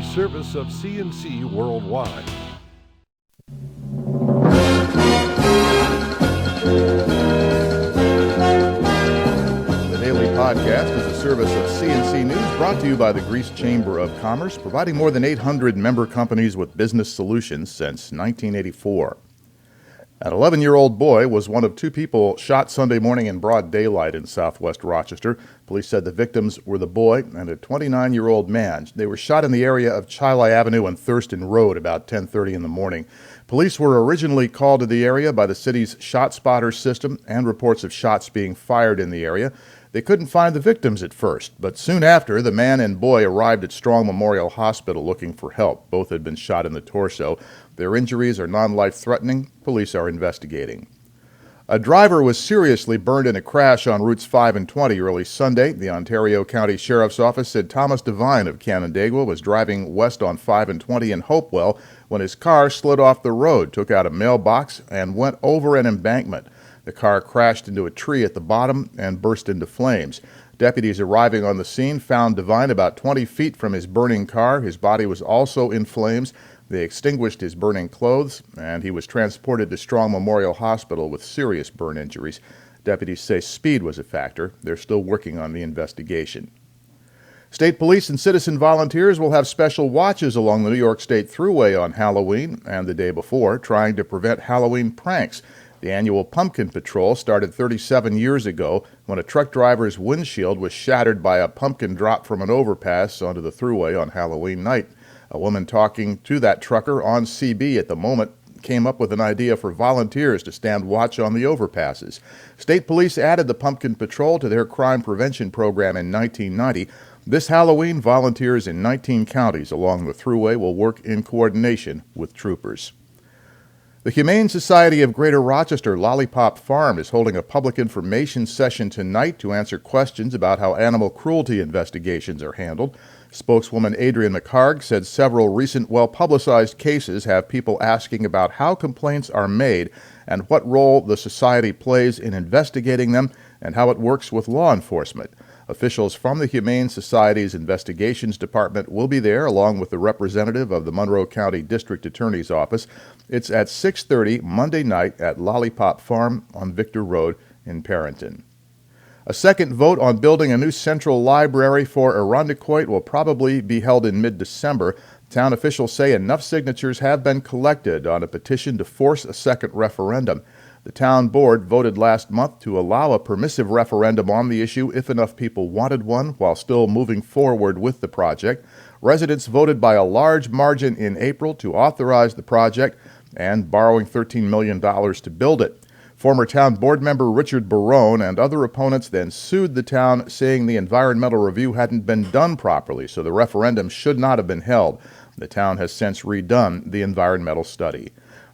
a service of CNC Worldwide. The Daily Podcast is a service of CNC News brought to you by the Greece Chamber of Commerce, providing more than 800 member companies with business solutions since 1984. An 11-year-old boy was one of two people shot Sunday morning in broad daylight in southwest Rochester. Police said the victims were the boy and a 29-year-old man. They were shot in the area of Chili Avenue and Thurston Road about 10:30 in the morning. Police were originally called to the area by the city's shot spotter system and reports of shots being fired in the area. They couldn't find the victims at first, but soon after, the man and boy arrived at Strong Memorial Hospital looking for help. Both had been shot in the torso. Their injuries are non-life-threatening. Police are investigating. A driver was seriously burned in a crash on routes 5 and 20 early Sunday. The Ontario County Sheriff's Office said Thomas Devine of Canandaigua was driving west on 5 and 20 in Hopewell when his car slid off the road, took out a mailbox, and went over an embankment. The car crashed into a tree at the bottom and burst into flames. Deputies arriving on the scene found Devine about 20 feet from his burning car. His body was also in flames. They extinguished his burning clothes, and he was transported to Strong Memorial Hospital with serious burn injuries. Deputies say speed was a factor. They're still working on the investigation. State police and citizen volunteers will have special watches along the New York State Thruway on Halloween and the day before, trying to prevent Halloween pranks. The annual Pumpkin Patrol started 37 years ago when a truck driver's windshield was shattered by a pumpkin dropped from an overpass onto the Thruway on Halloween night. A woman talking to that trucker on CB at the moment came up with an idea for volunteers to stand watch on the overpasses. State police added the Pumpkin Patrol to their crime prevention program in 1990. This Halloween, volunteers in 19 counties along the Thruway will work in coordination with troopers. The Humane Society of Greater Rochester Lollipop Farm is holding a public information session tonight to answer questions about how animal cruelty investigations are handled. Spokeswoman Adrienne McHarg said several recent well-publicized cases have people asking about how complaints are made and what role the society plays in investigating them and how it works with law enforcement. Officials from the Humane Society's Investigations Department will be there, along with the representative of the Monroe County District Attorney's Office. It's at 6:30 Monday night at Lollipop Farm on Victor Road in Perrinton. A second vote on building a new central library for Irondequoit will probably be held in mid-December. Town officials say enough signatures have been collected on a petition to force a second referendum. The town board voted last month to allow a permissive referendum on the issue if enough people wanted one while still moving forward with the project. Residents voted by a large margin in April to authorize the project and borrowing $13 million to build it. Former town board member Richard Barone and other opponents then sued the town, saying the environmental review hadn't been done properly, so the referendum should not have been held. The town has since redone the environmental study.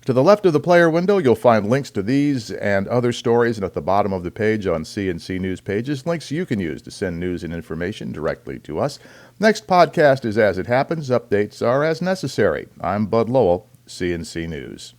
To the left of the player window, you'll find links to these and other stories, and at the bottom of the page on CNC News pages, links you can use to send news and information directly to us. Next podcast is As It Happens. Updates are as necessary. I'm Bud Lowell, CNC News.